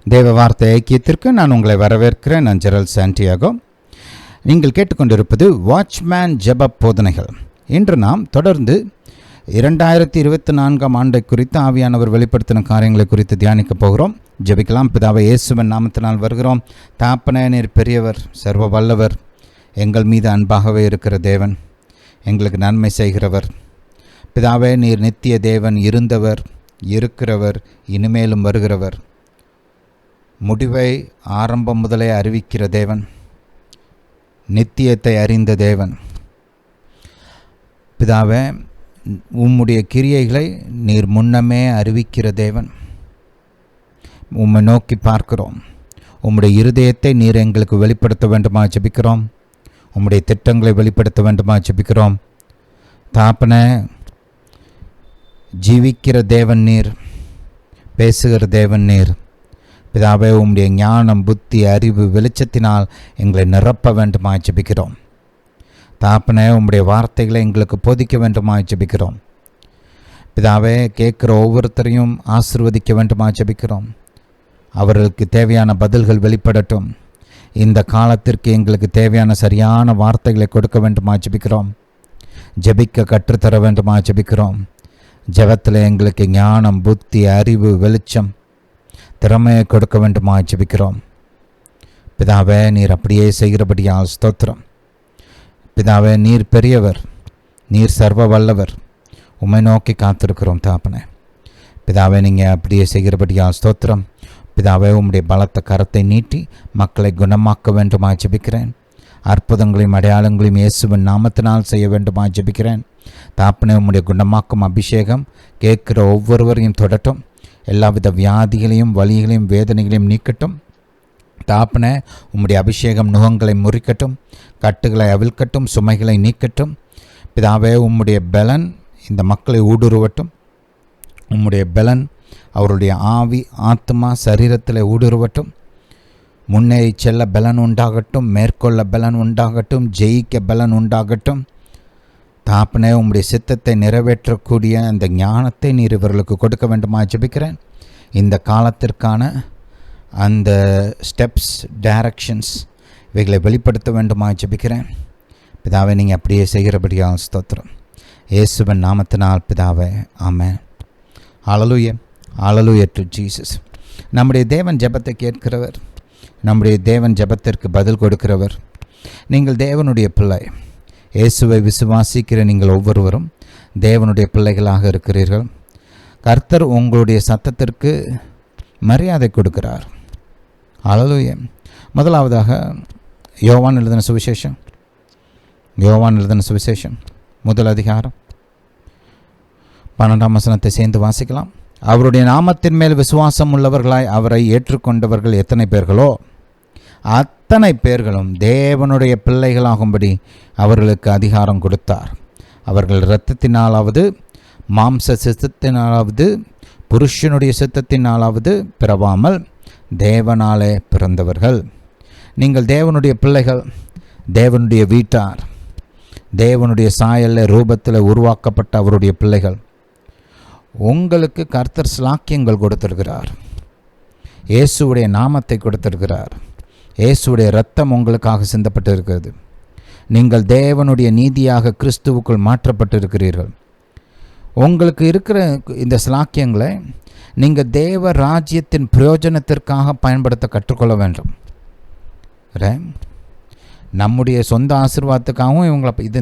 தேவ வார்த்தை ஐக்கியத்திற்கு நான் உங்களை வரவேற்கிறேன். நான் ஜெரல் சாண்டியாகோ. நீங்கள் கேட்டுக்கொண்டிருப்பது வாட்ச்மேன் ஜெப போதனைகள். இன்று நாம் தொடர்ந்து 2024 ஆண்டை குறித்து ஆவியானவர் வெளிப்படுத்தின காரியங்களை குறித்து தியானிக்கப் போகிறோம். ஜெபிக்கலாம். பிதாவை இயேசுவின் நாமத்தினால் வருகிறோம். தாப்பனே, நீர் பெரியவர், சர்வ வல்லவர், எங்கள் மீது அன்பாகவே இருக்கிற தேவன், எங்களுக்கு நன்மை செய்கிறவர். பிதாவே, நீர் நித்திய தேவன், இருந்தவர், இருக்கிறவர், இனிமேலும் வருகிறவர், முடிவை ஆரம்பம் முதலே அறிவிக்கிற தேவன், நித்தியத்தை அறிந்த தேவன். பிதாவே, உம்முடைய கிரியைகளை நீர் முன்னமே அறிவிக்கிற தேவன். உம்மை நோக்கி பார்க்கிறோம். உம்முடைய இருதயத்தை நீர் எங்களுக்கு வெளிப்படுத்த வேண்டுமா ஜெபிக்கிறோம். உம்முடைய திட்டங்களை வெளிப்படுத்த வேண்டுமா ஜெபிக்கிறோம். தாப்பனே, ஜீவிக்கிற தேவன் நீர், பேசுகிற தேவன் நீர். பிதாவே, உம்முடைய ஞானம், புத்தி, அறிவு, வெளிச்சத்தினால் எங்களை நிரப்ப வேண்டுமா ஜெபிக்கிறோம். தாப்பனே, உம்முடைய வார்த்தைகளை எங்களுக்கு போதிக்க வேண்டுமா ஜெபிக்கிறோம். பிதாவே, கேட்குற ஒவ்வொருத்தரையும் ஆசீர்வதிக்க வேண்டுமா ஜெபிக்கிறோம். அவர்களுக்கு தேவையான பதில்கள் வெளிப்படட்டும். இந்த காலத்திற்கு எங்களுக்கு தேவையான சரியான வார்த்தைகளை கொடுக்க வேண்டுமா ஜெபிக்கிறோம். ஜெபிக்க கற்றுத்தர வேண்டுமா ஜெபிக்கிறோம். ஜெபத்தில் எங்களுக்கு ஞானம், புத்தி, அறிவு, வெளிச்சம், திறமையை கொடுக்க வேண்டுமா ஜெபிக்கிறோம். பிதாவே, நீர் அப்படியே செய்கிறபடியால் ஸ்தோத்திரம். பிதாவே, நீர் பெரியவர், நீர் சர்வ வல்லவர், உம்மை நோக்கி காத்திருக்கிறோம். தாப்பனே, பிதாவே, நீங்கள் அப்படியே செய்கிறபடியால் ஸ்தோத்திரம். பிதாவே, உம்முடைய பலத்த கரத்தை நீட்டி மக்களை குணமாக்க வேண்டுமா ஜெபிக்கிறேன். அற்புதங்களையும் அடையாளங்களையும் இயேசுவின் நாமத்தினால் செய்ய வேண்டுமா ஜெபிக்கிறேன். தாப்பனே, உம்முடைய குணமாக்கும் அபிஷேகம் கேட்குற ஒவ்வொருவரையும் தொடட்டும். எல்லாவித வியாதிகளையும், வலிகளையும், வேதனைகளையும் நீக்கட்டும். தாப்பனே, உம்முடைய அபிஷேகம் நுகங்களை முறிக்கட்டும், கட்டுகளை அவிழ்க்கட்டும், சுமைகளை நீக்கட்டும். பிதாவே, உம்முடைய பலன் இந்த மக்களை ஊடுருவட்டும். உம்முடைய பலன் அவருடைய ஆவி, ஆத்மா, சரீரத்தில் ஊடுருவட்டும். முன்னேறி செல்ல பலன் உண்டாகட்டும், மேற்கொள்ள பலன் உண்டாகட்டும், ஜெயிக்க பலன் உண்டாகட்டும். தாப்பனே, உம்முடைய சித்தத்தை நிறைவேற்றக்கூடிய அந்த ஞானத்தை நீர் இவர்களுக்கு கொடுக்க வேண்டுமா ஜெபிக்கிறேன். இந்த காலத்திற்கான அந்த ஸ்டெப்ஸ், டைரக்ஷன்ஸ், இவைகளை வெளிப்படுத்த வேண்டுமா ஜெபிக்கிறேன். பிதாவை, நீங்கள் அப்படியே செய்கிறபடியால் ஸ்தோத்திரம். இயேசுவின் நாமத்தினால் பிதாவே, ஆமென். ஹல்லேலூயா, ஹல்லேலூயா டு ஜீசஸ். நம்முடைய தேவன் ஜெபத்தை கேட்கிறவர். நம்முடைய தேவன் ஜெபத்திற்கு பதில் கொடுக்கிறவர். நீங்கள் தேவனுடைய பிள்ளை. இயேசுவை விசுவாசிக்கிற நீங்கள் ஒவ்வொருவரும் தேவனுடைய பிள்ளைகளாக இருக்கிறீர்கள். கர்த்தர் உங்களுடைய சத்தத்திற்கு மரியாதை கொடுக்கிறார். ஹல்லேலூயா. முதலாவதாக யோவான் எழுதின சுவிசேஷம் முதல் அதிகாரம் 12ஆம் வசனத்தை சேர்ந்து வாசிக்கலாம். அவருடைய நாமத்தின் மேல் விசுவாசம் உள்ளவர்களாய் அவரை ஏற்றுக்கொண்டவர்கள் எத்தனை பேர்களோ அத்தனை பேர்களும் தேவனுடைய பிள்ளைகளாகும்படி அவர்களுக்கு அதிகாரம் கொடுத்தார். அவர்கள் இரத்தத்தினாலாவது, மாம்ச சித்தத்தினாலாவது, புருஷனுடைய சித்தத்தினாலாவது பிறவாமல் தேவனாலே பிறந்தவர்கள். நீங்கள் தேவனுடைய பிள்ளைகள், தேவனுடைய வீட்டார், தேவனுடைய சாயல்ல ரூபத்தில் உருவாக்கப்பட்ட அவருடைய பிள்ளைகள். உங்களுக்கு கர்த்தர் ஸ்லாக்கியங்கள் கொடுத்திருக்கிறார். இயேசுவுடைய நாமத்தை கொடுத்திருக்கிறார். இயேசுடைய இரத்தம் உங்களுக்காக சிந்தப்பட்டு இருக்கிறது. நீங்கள் தேவனுடைய நீதியாக கிறிஸ்துவுக்குள் மாற்றப்பட்டிருக்கிறீர்கள். உங்களுக்கு இருக்கிற இந்த ஸ்லாக்கியங்களை நீங்கள் தேவ ராஜ்யத்தின் பிரயோஜனத்திற்காக பயன்படுத்த கற்றுக்கொள்ள வேண்டும். நம்முடைய சொந்த ஆசீர்வாதத்துக்காகவும்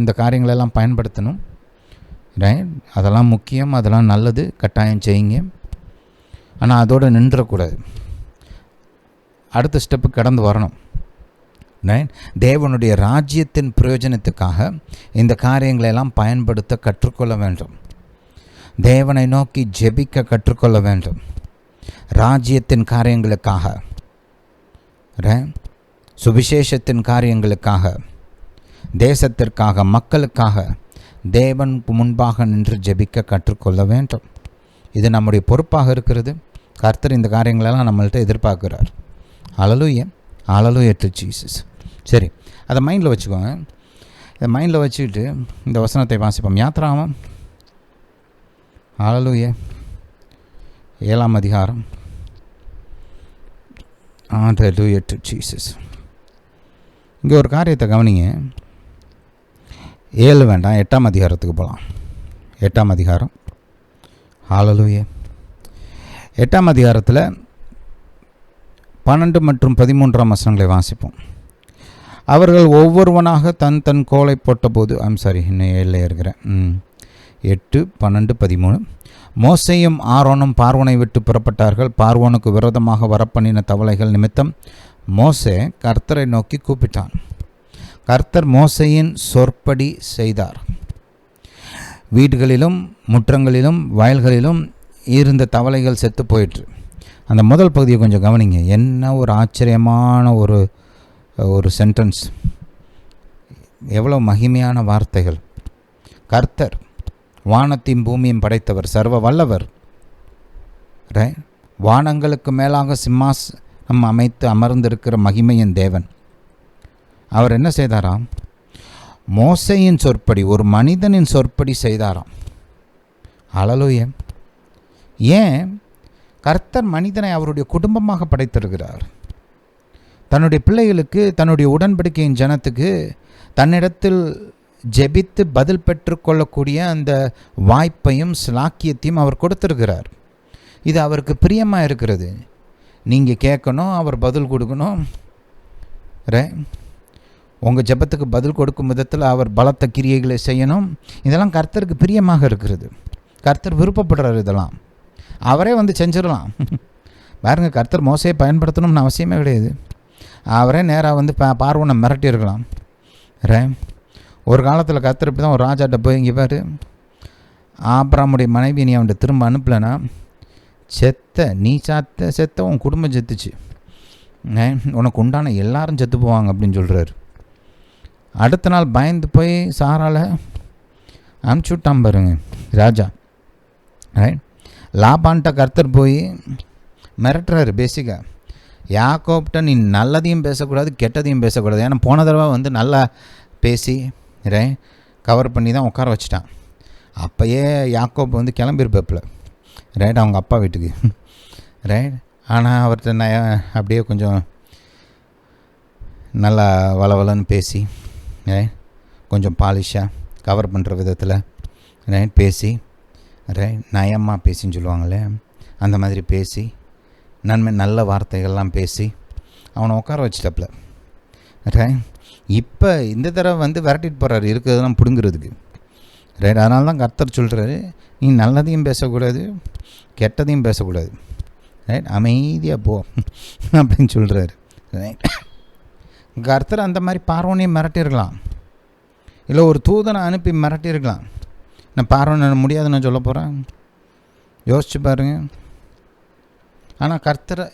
இந்த காரியங்களெல்லாம் பயன்படுத்தணும். அதெல்லாம் முக்கியம், அதெல்லாம் நல்லது, கட்டாயம் செய்யுங்க. ஆனால் அதோடு நின்றக்கூடாது. அடுத்த ஸ்டெப்பு கடந்து வரணும். தேவனுடைய ராஜ்யத்தின் பிரயோஜனத்துக்காக இந்த காரியங்களெல்லாம் பயன்படுத்த கற்றுக்கொள்ள வேண்டும். தேவனை நோக்கி ஜெபிக்க கற்றுக்கொள்ள வேண்டும். ராஜ்யத்தின் காரியங்களுக்காக, சுவிசேஷத்தின் காரியங்களுக்காக, தேசத்திற்காக, மக்களுக்காக தேவனுக்கு முன்பாக நின்று ஜெபிக்க கற்றுக்கொள்ள வேண்டும். இது நம்முடைய பொறுப்பாக இருக்கிறது. கர்த்தர் இந்த காரியங்களெல்லாம் நம்மள்கிட்ட எதிர்பார்க்கிறார். ஹல்லேலூயா, ஹல்லேலூயா டு ஜீசஸ். சரி, அதை மைண்டில் வச்சுக்கோங்க. இதை மைண்டில் வச்சுக்கிட்டு இந்த வசனத்தை வாசிப்போம். யாத்ராகமம் ஹல்லேலூயா 7ஆம் அதிகாரம் Hallelujah to Jesus. இங்கே ஒரு காரியத்தை கவனிங்க. 7 வேண்டாம், 8ஆம் அதிகாரத்துக்கு போகலாம். 8ஆம் அதிகாரம். ஹல்லேலூயா. 8ஆம் அதிகாரத்தில் 12 மற்றும் 13ஆம் வசனங்களை வாசிப்போம். அவர்கள் ஒவ்வொருவனாக தன் தன் கோலை போட்டபோது, இன்னும் 7ல் இருக்கிறேன். 8, 12, 13. மோசேயும் ஆரோனும் பார்வோனை விட்டு புறப்பட்டார்கள். பார்வோனுக்கு விரோதமாக வரப்பண்ணின தவளைகள் நிமித்தம் மோசே கர்த்தரை நோக்கி கூப்பிட்டான். கர்த்தர் மோசேயின் சொற்படி செய்தார். வீடுகளிலும் முற்றங்களிலும் வயல்களிலும் இருந்த தவளைகள் செத்து போயிற்று. அந்த முதல் பகுதியை கொஞ்சம் கவனிங்க. என்ன ஒரு ஆச்சரியமான ஒரு சென்டென்ஸ், எவ்வளோ மகிமையான வார்த்தைகள். கர்த்தர் வானத்தையும் பூமியும் படைத்தவர், சர்வ வல்லவர், வானங்களுக்கு மேலாக சிம்மாசனம் அமைத்து அமர்ந்திருக்கிற மகிமையின் தேவன். அவர் என்ன செய்தாராம்? மோசேயின் சொற்படி, ஒரு மனிதனின் சொற்படி செய்தாராம். ஹல்லேலூயா. ஏன்? கர்த்தர் மனிதனை அவருடைய குடும்பமாக படைத்திருக்கிறார். தன்னுடைய பிள்ளைகளுக்கு, தன்னுடைய உடன்படிக்கையின் ஜனத்துக்கு தன்னிடத்தில் ஜெபித்து பதில் பெற்றுக்கொள்ளக்கூடிய அந்த வாய்ப்பையும் ஸ்லாக்கியத்தையும் அவர் கொடுத்திருக்கிறார். இது அவருக்கு பிரியமாக இருக்கிறது. நீங்கள் கேட்கணும், அவர் பதில் கொடுக்கணும். உங்கள் ஜெபத்துக்கு பதில் கொடுக்கும் விதத்தில் அவர் பலத்த கிரியைகளை செய்யணும். இதெல்லாம் கர்த்தருக்கு பிரியமாக இருக்கிறது. கர்த்தர் விருப்பப்படுறார். இதெல்லாம் அவரே வந்து செஞ்சிடலாம். பாருங்கள், கர்த்தர் மோசையை பயன்படுத்தணும்னு அவசியமே கிடையாது. அவரே நேராக வந்து பார்வோனை மிரட்டியிருக்கலாம். ஒரு காலத்தில் கர்த்தர் இப்படி தான் ஒரு ராஜாட்ட போய், இங்கே பாரு, ஆபிரகாமுடைய மனைவி நீ அவன்கிட்ட திரும்ப அனுப்பலைன்னா நீ செத்த உன் குடும்பம் செத்துச்சு, உனக்கு உண்டான எல்லாரும் செத்து போவாங்க அப்படின்னு சொல்கிறாரு. அடுத்த நாள் பயந்து போய் சாரால அனுப்பிச்சி விட்டான் பாருங்க ராஜா. லாபான்ட்ட கர்த்தர் போய் மிரட்டுறாரு. பேசிக்காக யாக்கோப்ட்ட நீ நல்லதையும் பேசக்கூடாது, கெட்டதையும் பேசக்கூடாது. ஏன்னா போன தடவை வந்து நல்லா பேசி கவர் பண்ணி தான் உட்கார வச்சுட்டான். அப்போயே யாக்கோப் வந்து கிளம்பியிருப்பப்பில் அவங்க அப்பா வீட்டுக்கு. ஆனால் அவர்கிட்ட அப்படியே கொஞ்சம் நல்லா வளவலன்னு பேசி கொஞ்சம் பாலிஷாக கவர் பண்ணுற விதத்தில் பேசி நயமாக பேசின்னு சொல்லுவாங்களே, அந்த மாதிரி பேசி நல்ல வார்த்தைகள்லாம் பேசி அவனை உட்கார வச்சிட்டப்பில். இப்போ இந்த தடவை வந்து விரட்டிட்டு போகிறாரு இருக்கிறதெல்லாம் பிடுங்கிறதுக்கு. அதனால தான் கர்த்தர் சொல்கிறாரு, நீ நல்லதையும் பேசக்கூடாது, கெட்டதையும் பேசக்கூடாது, அமைதியாக போ அப்படின்னு சொல்கிறாரு. கர்த்தர் அந்த மாதிரி பார்வோனையும் மிரட்டியிருக்கலாம், இல்லை ஒரு தூதனை அனுப்பி மிரட்டியிருக்கலாம். நான் பார்வனை முடியாதுன்னு நான் சொல்ல போகிறேன், யோசிச்சு பாருங்க. ஆனால் கர்த்தர்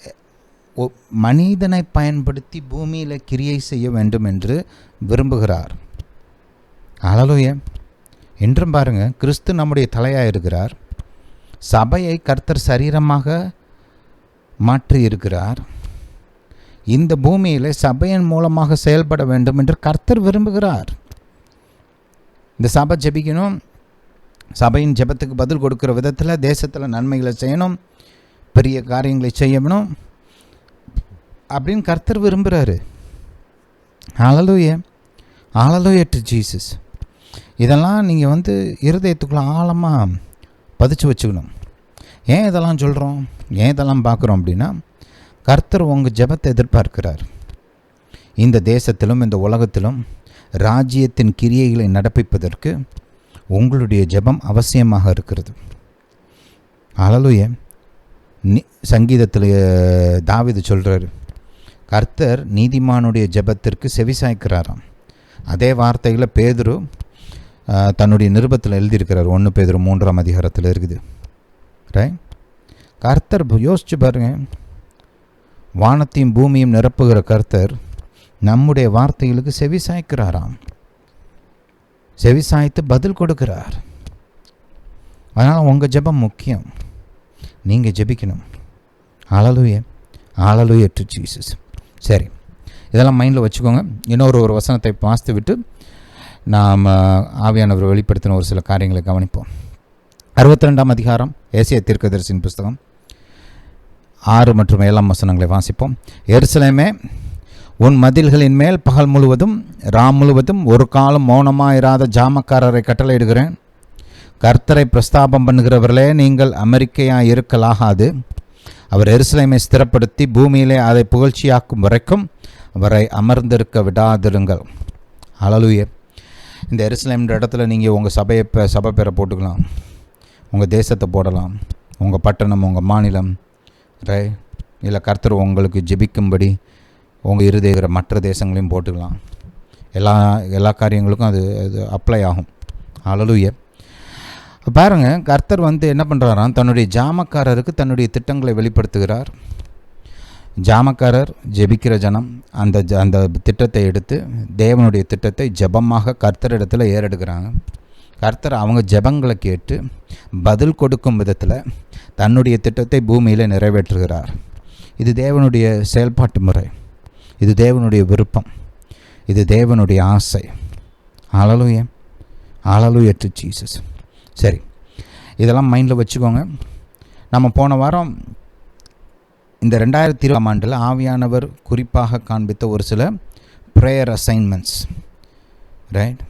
மனிதனை பயன்படுத்தி பூமியில் கிரியை செய்ய வேண்டும் என்று விரும்புகிறார். ஹல்லேலூயா. என்றும் பாருங்கள், கிறிஸ்து நம்முடைய தலையாக இருக்கிறார். சபையை கர்த்தர் சரீரமாக மாற்றி இருக்கிறார். இந்த பூமியில் சபையின் மூலமாக செயல்பட வேண்டும் என்று கர்த்தர் விரும்புகிறார். இந்த சபை ஜெபிக்கணும், சபையின் ஜெபத்துக்கு பதில் கொடுக்குற விதத்தில் தேசத்தில் நன்மைகளை செய்யணும், பெரிய காரியங்களை செய்யணும் அப்படின்னு கர்த்தர் விரும்புகிறாரு. ஹல்லேலூயா. Hallelujah to Jesus. இதெல்லாம் நீங்கள் வந்து இருதயத்துக்குள்ளே ஆழமாக பதிச்சு வச்சுக்கணும். ஏன் இதெல்லாம் சொல்கிறோம், ஏன் இதெல்லாம் பார்க்குறோம் அப்படின்னா, கர்த்தர் உங்கள் ஜெபத்தை எதிர்பார்க்கிறார். இந்த தேசத்திலும் இந்த உலகத்திலும் ராஜ்யத்தின் கிரியைகளை நடப்பிப்பதற்கு உங்களுடைய ஜெபம் அவசியமாக இருக்கிறது. ஹல்லேலூயா. சங்கீதத்தில் தாவீது சொல்கிறார், கர்த்தர் நீதிமானுடைய ஜெபத்திற்கு செவிசாய்க்கிறாராம். அதே வார்த்தைகளை பேதுரு தன்னுடைய நிருபத்தில் எழுதியிருக்கிறார். 1 பேதுரு 3ஆம் அதிகாரத்தில் இருக்குது. கர்த்தர் யோசிச்சு பாருங்க, வானத்தையும் பூமியும் நிரப்புகிற கர்த்தர் நம்முடைய வார்த்தைகளுக்கு செவிசாய்க்கிறாராம், செவிசாய்த்து பதில் கொடுக்கிறார். அதனால் உங்கள் ஜெபம் முக்கியம், நீங்கள் ஜெபிக்கணும். ஹல்லேலூயா. Hallelujah to Jesus. சரி, இதெல்லாம் மைண்டில் வச்சுக்கோங்க. இன்னொரு வசனத்தை வாசித்து விட்டு நாம் ஆவியானவர் வெளிப்படுத்தின ஒரு சில காரியங்களை கவனிப்போம். 62ஆம் அதிகாரம், ஏசாயா தீர்க்கதரிசியின் புஸ்தகம் 6 மற்றும் 7 வசனங்களை வாசிப்போம். எருசலேமே, உன் மதில்களின் மேல் பகல் முழுவதும் ராம் முழுவதும் ஒரு காலம் மௌனமாயிராத ஜாமக்காரரை கட்டளையிடுகிறேன். கர்த்தரை பிரஸ்தாபம் பண்ணுகிறவர்களே, நீங்கள் அமெரிக்கையாக இருக்கலாகாது. அவர் எருசலேமை ஸ்திரப்படுத்தி பூமியிலே அதை புகழ்ச்சியாக்கும் வரைக்கும் அவரை அமர்ந்திருக்க விடாதிருங்கள். ஹல்லேலூயா. இந்த எருசலேம்ன்ற இடத்துல நீங்கள் உங்கள் சபை பேரை போட்டுக்கலாம், உங்கள் தேசத்தை போடலாம், உங்கள் பட்டணம், உங்கள் மாநிலம், இல்லை கர்த்தர் உங்களுக்கு ஜெபிக்கும்படி உங்கள் இருதய மற்ற தேசங்களையும் போட்டுக்கலாம். எல்லா காரியங்களுக்கும் அது அப்ளை ஆகும். ஹல்லேலூயா. பாருங்கள், கர்த்தர் என்ன பண்ணுறாராம், தன்னுடைய ஜாமக்காரருக்கு தன்னுடைய திட்டங்களை வெளிப்படுத்துகிறார். ஜாமக்காரர் ஜெபிக்கிற ஜனம் அந்த திட்டத்தை எடுத்து தேவனுடைய திட்டத்தை ஜெபமாக கர்த்தரிடத்தில் ஏறெடுக்கிறாங்க. கர்த்தர் அவங்க ஜெபங்களை கேட்டு பதில் கொடுக்கும் விதத்தில் தன்னுடைய திட்டத்தை பூமியில் நிறைவேற்றுகிறார். இது தேவனுடைய செயல்பாட்டு முறை, இது தேவனுடைய விருப்பம், இது தேவனுடைய ஆசை. ஹல்லேலூயா. Hallelujah to Jesus. சரி, இதெல்லாம் மைண்டில் வச்சுக்கோங்க. நம்ம போன வாரம் இந்த 2020 ஆண்டில் ஆவியானவர் குறிப்பாக காண்பித்த ஒரு சில ப்ரேயர் அசைன்மெண்ட்ஸ், ரைட்,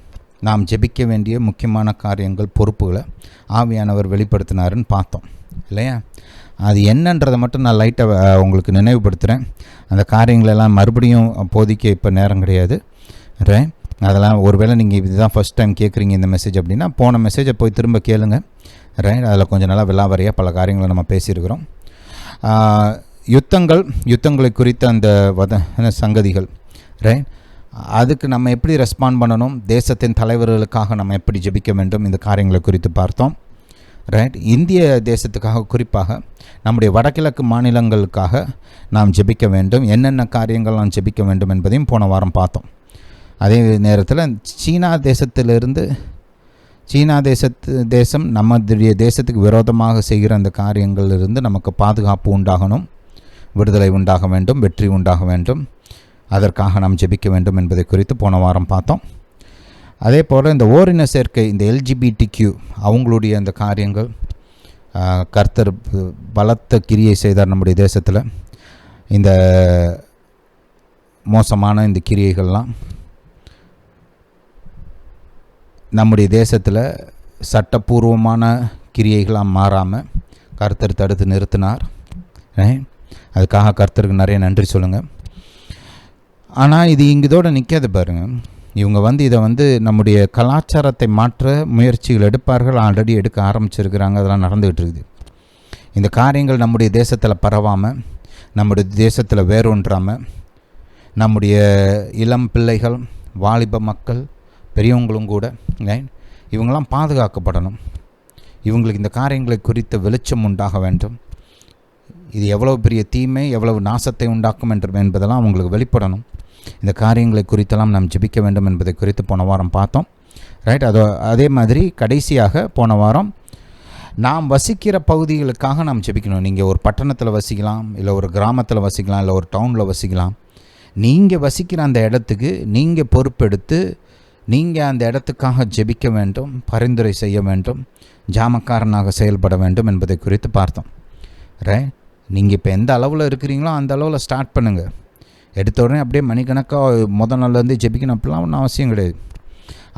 நாம் ஜெபிக்க வேண்டிய முக்கியமான காரியங்கள், பொறுப்புகளை ஆவியானவர் வெளிப்படுத்தினாருன்னு பார்த்தோம் இல்லையா? அது என்னன்றதை மட்டும் நான் லைட்டாக உங்களுக்கு நினைவுபடுத்துகிறேன். அந்த காரியங்களெல்லாம் மறுபடியும் போதிக்க இப்போ நேரம் கிடையாது, ரைட். அதெல்லாம் ஒருவேளை நீங்கள் இதுதான் ஃபஸ்ட் டைம் கேட்குறீங்க இந்த மெசேஜ் அப்படின்னா போன மெசேஜை போய் திரும்ப கேளுங்க, ரைட். அதில் கொஞ்சம் நல்லா விலாவரியாக பல காரியங்களை நம்ம பேசியிருக்கிறோம். யுத்தங்களை குறித்த அந்த சங்கதிகள், ரைட். அதுக்கு நம்ம எப்படி ரெஸ்பாண்ட் பண்ணணும், தேசத்தின் தலைவர்களுக்காக நம்ம எப்படி ஜெபிக்க வேண்டும், இந்த காரியங்களை குறித்து பார்த்தோம், ரைட். இந்திய தேசத்துக்காக குறிப்பாக நம்முடைய வடகிழக்கு மாநிலங்களுக்காக நாம் ஜெபிக்க வேண்டும், என்னென்ன காரியங்கள் நாம் ஜெபிக்க வேண்டும் என்பதையும் போன வாரம் பார்த்தோம். அதே நேரத்தில் சீனா தேசம் நம்முடைய தேசத்துக்கு விரோதமாக செய்கிற அந்த காரியங்களிலிருந்து நமக்கு பாதுகாப்பு உண்டாகணும், விடுதலை உண்டாக வேண்டும், வெற்றி உண்டாக வேண்டும், அதற்காக நாம் ஜெபிக்க வேண்டும் என்பதை குறித்து போன வாரம் பார்த்தோம். அதே போல் இந்த ஓரின சேர்க்கை, இந்த LGBTQ அவங்களுடைய அந்த காரியங்கள், கர்த்தர் பலத்த கிரியை செய்தார் நம்முடைய தேசத்தில். இந்த மோசமான இந்த கிரியைகள்லாம் நம்முடைய தேசத்தில் சட்டப்பூர்வமான கிரியைகளாக மாறாமல் கர்த்தர் தடுத்து நிறுத்தினார். அதுக்காக கர்த்தருக்கு நிறைய நன்றி சொல்லுங்கள். ஆனால் இது இதோடு நிற்காது பாருங்கள். இவங்க இதை நம்முடைய கலாச்சாரத்தை மாற்ற முயற்சிகள் எடுப்பார்கள், ஆல்ரெடி எடுக்க ஆரம்பிச்சிருக்கிறாங்க, அதெல்லாம் நடந்துகிட்டு இருக்குது. இந்த காரியங்கள் நம்முடைய தேசத்தில் பரவாமல், நம்முடைய தேசத்தில் வேரூன்றாமல், நம்முடைய இளம் பிள்ளைகள், வாலிப மக்கள், பெரியவங்களும் கூட, இவங்களாம் பாதுகாக்கப்படணும். இவங்களுக்கு இந்த காரியங்களை குறித்த வெளிச்சம் உண்டாக வேண்டும். இது எவ்வளவு பெரிய தீமை, எவ்வளவு நாசத்தை உண்டாக்கும் என்பதெல்லாம் அவங்களுக்கு வெளிப்படணும். இந்த காரியங்களை குறித்தெல்லாம் நாம் ஜெபிக்க வேண்டும் என்பதை குறித்து போன வாரம் பார்த்தோம், ரைட். அதே மாதிரி கடைசியாக போன வாரம் நாம் வசிக்கிற பகுதிகளுக்காக நாம் ஜெபிக்கணும். நீங்கள் ஒரு பட்டணத்தில் வசிக்கலாம், இல்லை ஒரு கிராமத்தில் வசிக்கலாம், இல்லை ஒரு டவுனில் வசிக்கலாம். நீங்கள் வசிக்கிற அந்த இடத்துக்கு நீங்கள் பொறுப்பெடுத்து நீங்கள் அந்த இடத்துக்காக ஜெபிக்க வேண்டும், பரிந்துரை செய்ய வேண்டும், ஜாமக்காரனாக செயல்பட வேண்டும் என்பதை குறித்து பார்த்தோம், ரைட். நீங்கள் இப்போ எந்த அளவில் இருக்கிறீங்களோ அந்த அளவில் ஸ்டார்ட் பண்ணுங்கள். எடுத்த உடனே அப்படியே மணிக்கணக்காக முதல் நாள்லேருந்து ஜெபிக்கணும் அப்படிலாம் ஒன்றும் அவசியம் கிடையாது.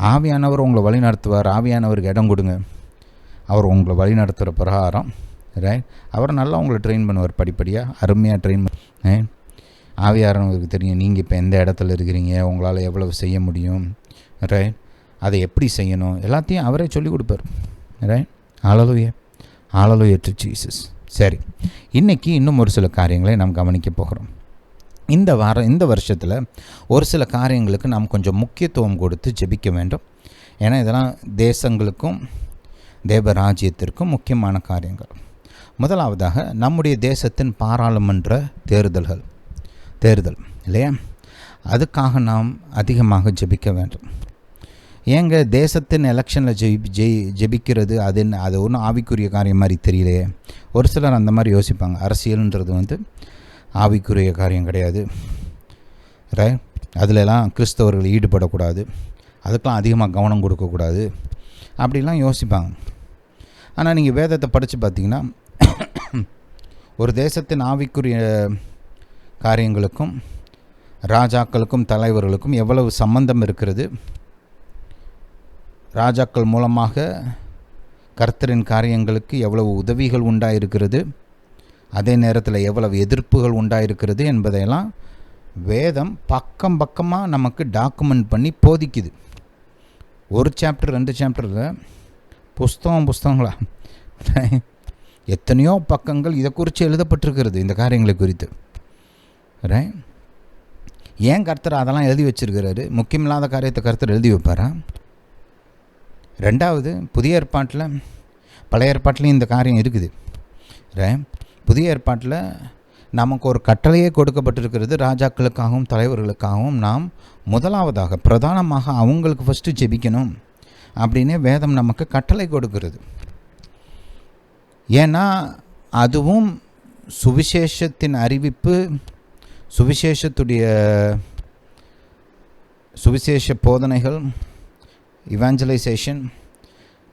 ஆவியானவர் உங்களை வழி நடத்துவார். ஆவியானவருக்கு இடம் கொடுங்க, அவர் உங்களை வழி நடத்துகிற பிரகாரம், ரைட். அவர் நல்லா உங்களை ட்ரெயின் பண்ணுவார், படிப்படியாக அருமையாக ட்ரெயின் பண்ண. ஆவியானவருக்கு தெரியும் நீங்கள் இப்போ எந்த இடத்துல இருக்கிறீங்க, உங்களால் எவ்வளவு செய்ய முடியும், ரைட். அதை எப்படி செய்யணும், எல்லாத்தையும் அவரே சொல்லிக் கொடுப்பார், right. Hallelujah. Hallelujah to Jesus. சரி, இன்றைக்கி இன்னும் ஒரு சில காரியங்களை நாம் கவனிக்க போகிறோம். இந்த வருஷத்தில் ஒரு சில காரியங்களுக்கு நாம் கொஞ்சம் முக்கியத்துவம் கொடுத்து ஜெபிக்க வேண்டும். ஏன்னா இதெல்லாம் தேசங்களுக்கும் தேவராஜ்யத்திற்கும் முக்கியமான காரியங்கள். முதலாவதாக நம்முடைய தேசத்தின் பாராளுமன்ற தேர்தல் இல்லையா, அதுக்காக நாம் அதிகமாக ஜெபிக்க வேண்டும். ஏங்க தேசத்தின் எலெக்ஷனில் ஜெபிக்கிறது அது ஒன்றும் ஆவிக்குரிய காரியம் மாதிரி தெரியலையே. ஒரு சிலர் அந்த மாதிரி யோசிப்பாங்க. அரசியல்ன்றது ஆவிக்குரிய காரியம் கிடையாது, ரைட். அதிலெல்லாம் கிறிஸ்தவர்கள் ஈடுபடக்கூடாது, அதுக்கெலாம் அதிகமாக கவனம் கொடுக்கக்கூடாது, அப்படிலாம் யோசிப்பாங்க. ஆனால் நீங்கள் வேதத்தை படித்து பார்த்தீங்கன்னா ஒரு தேசத்தின் ஆவிக்குரிய காரியங்களுக்கும் ராஜாக்களுக்கும் தலைவர்களுக்கும் எவ்வளவு சம்பந்தம் இருக்கிறது, ராஜாக்கள் மூலமாக கர்த்தரின் காரியங்களுக்கு எவ்வளவு உதவிகள் உண்டாயிருக்கிறது, அதே நேரத்தில் எவ்வளவு எதிர்ப்புகள் உண்டாயிருக்கிறது என்பதையெல்லாம் வேதம் பக்கம் பக்கமாக நமக்கு டாக்குமெண்ட் பண்ணி போதிக்குது. ஒரு சாப்டர் 2 சாப்டரில் புஸ்தகங்களா எத்தனையோ பக்கங்கள் இதை குறித்து எழுதப்பட்டிருக்கிறது, இந்த காரியங்களை குறித்து. ஏன் கர்த்தர் அதெல்லாம் எழுதி வச்சிருக்கிறாரு? முக்கியமில்லாத காரியத்தை கர்த்தர் எழுதி வைப்பாரா? ரெண்டாவது, புதிய ஏற்பாட்டில், பழைய ஏற்பாட்டிலையும் இந்த காரியம் இருக்குது. புதிய ஏற்பாட்டில் நமக்கு ஒரு கட்டளையே கொடுக்கப்பட்டிருக்கிறது. ராஜாக்களுக்காகவும் தலைவர்களுக்காகவும் நாம் முதலாவதாக பிரதானமாக அவங்களுக்கு ஃபஸ்ட்டு ஜெபிக்கணும் அப்படின்னு வேதம் நமக்கு கட்டளை கொடுக்கிறது. ஏன்னா அதுவும் சுவிசேஷத்தின் அறிவிப்பு, சுவிசேஷ போதனைகள், இவாஞ்சலைசேஷன்,